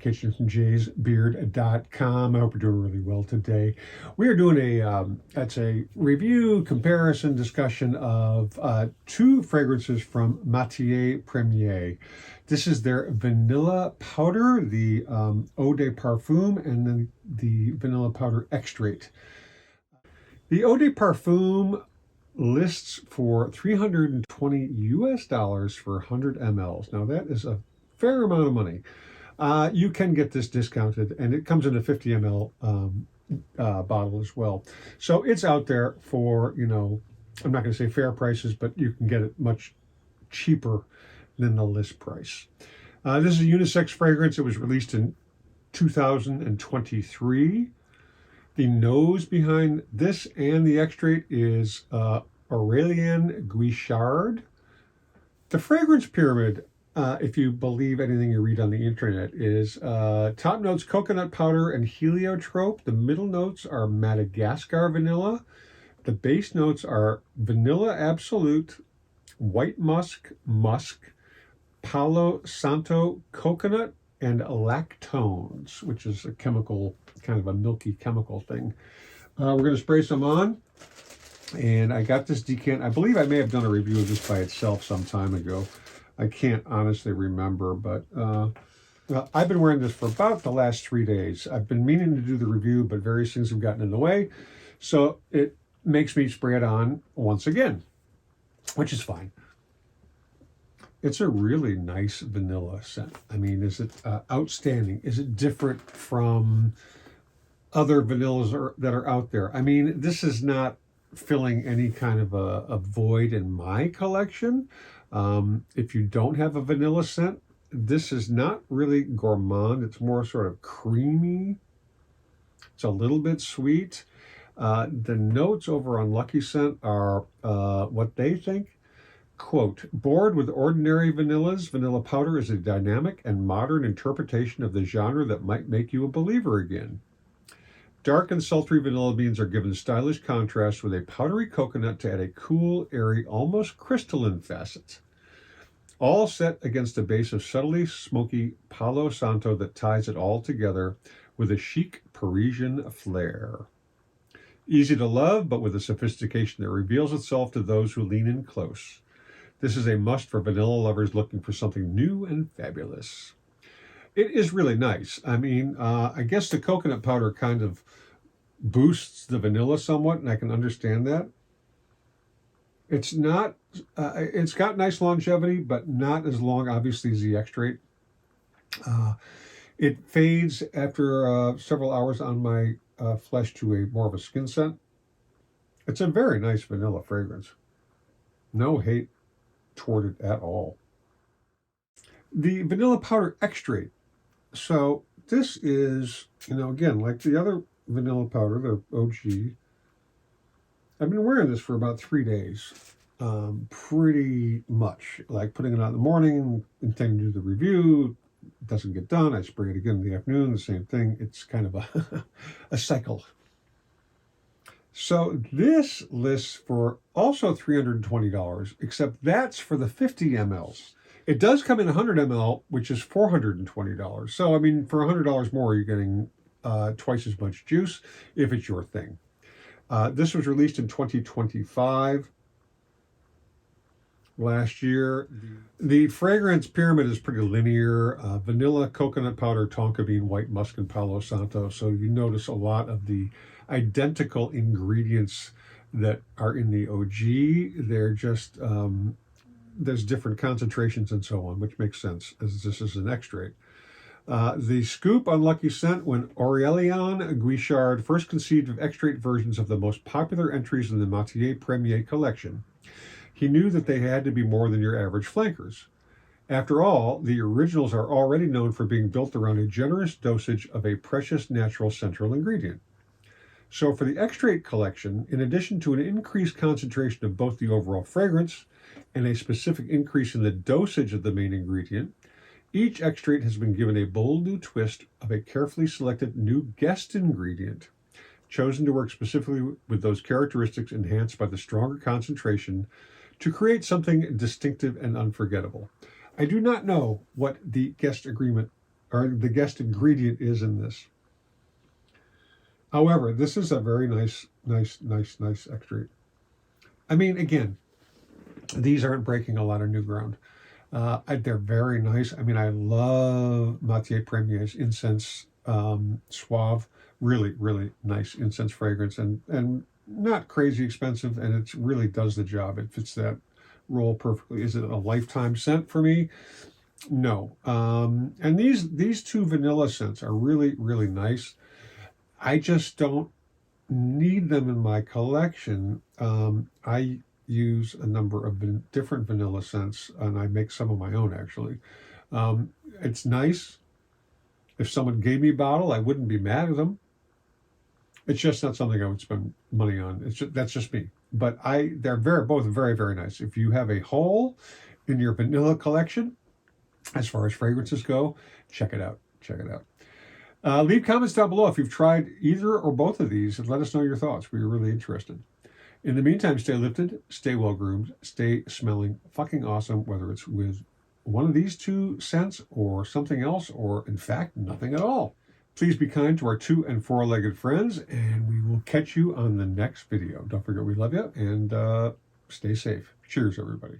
Kitchen from jaysbeard.com. I hope you're doing really well today. We are doing it's a review, comparison, discussion of two fragrances from Matiere Premiere. This is their vanilla powder, the Eau de Parfum, and then the vanilla powder Extrait. The Eau de Parfum lists for $320 for 100 mLs. Now that is a fair amount of money. You can get this discounted, and it comes in a 50 ml bottle as well. So it's out there for, I'm not going to say fair prices, but you can get it much cheaper than the list price. This is a unisex fragrance. It was released in 2023. The nose behind this and the Extrait is Aurélien Guichard. The fragrance pyramid, if you believe anything you read on the internet, is top notes coconut powder and heliotrope. The middle notes are Madagascar vanilla. The base notes are vanilla absolute, white musk, Palo Santo coconut, and lactones, which is a chemical, kind of a milky chemical thing. We're going to spray some on. And I got this decant. I believe I may have done a review of this by itself some time ago. I can't honestly remember, but I've been wearing this for about the last 3 days. I've been meaning to do the review, but various things have gotten in the way. So it makes me spray it on once again, which is fine. It's a really nice vanilla scent. I mean, is it outstanding? Is it different from other vanillas that are out there? I mean, this is not filling any kind of a void in my collection. If you don't have a vanilla scent, this is not really gourmand. It's more sort of creamy. It's a little bit sweet. The notes over on Lucky Scent are what they think. Quote, bored with ordinary vanillas, vanilla powder is a dynamic and modern interpretation of the genre that might make you a believer again. Dark and sultry vanilla beans are given stylish contrast with a powdery coconut to add a cool, airy, almost crystalline facet. All set against a base of subtly smoky Palo Santo that ties it all together with a chic Parisian flair. Easy to love, but with a sophistication that reveals itself to those who lean in close. This is a must for vanilla lovers looking for something new and fabulous. It is really nice. I mean, I guess the coconut powder kind of boosts the vanilla somewhat, and I can understand that. It's not, it's got nice longevity, but not as long, obviously, as the Extrait. It fades after several hours on my flesh to a more of a skin scent. It's a very nice vanilla fragrance. No hate toward it at all. The vanilla powder Extrait. So this is, again, like the other vanilla powder, the OG. I've been wearing this for about 3 days, pretty much. Like putting it on in the morning, intending to do the review, it doesn't get done. I spray it again in the afternoon, the same thing. It's kind of a cycle. So this lists for also $320, except that's for the 50 mLs. It does come in 100 ml, which is $420. So, I mean, for $100 more, you're getting twice as much juice if it's your thing. This was released in 2025. Last year. The fragrance pyramid is pretty linear. Vanilla, coconut powder, tonka bean, white musk, and Palo Santo. So you notice a lot of the identical ingredients that are in the OG. They're just, there's different concentrations and so on, which makes sense as this is an Extrait. The scoop on Lucky Scent, when Aurélien Guichard first conceived of Extrait versions of the most popular entries in the Matiere Premiere collection, he knew that they had to be more than your average flankers. After all, the originals are already known for being built around a generous dosage of a precious natural central ingredient. So for the Extrait collection, in addition to an increased concentration of both the overall fragrance and a specific increase in the dosage of the main ingredient, each Extrait has been given a bold new twist of a carefully selected new guest ingredient, chosen to work specifically with those characteristics enhanced by the stronger concentration to create something distinctive and unforgettable. I do not know what the guest or the guest ingredient is in this. However, this is a very nice extrait. I mean, again, these aren't breaking a lot of new ground. They're very nice. I mean, I love Matiere Premiere's incense suave. Really, really nice incense fragrance, and not crazy expensive, and it really does the job. It fits that role perfectly. Is it a lifetime scent for me? No. And these two vanilla scents are really, really nice. I just don't need them in my collection. I use a number of different vanilla scents, and I make some of my own, actually. It's nice. If someone gave me a bottle, I wouldn't be mad at them. It's just not something I would spend money on. That's just me. But they're both very, very nice. If you have a hole in your vanilla collection, as far as fragrances go, check it out. Check it out. Leave comments down below if you've tried either or both of these, and let us know your thoughts. We're really interested. In the meantime, stay lifted, stay well groomed, stay smelling fucking awesome, whether it's with one of these two scents or something else, or in fact, nothing at all. Please be kind to our 2- and 4-legged friends, and we will catch you on the next video. Don't forget we love you, and stay safe. Cheers, everybody.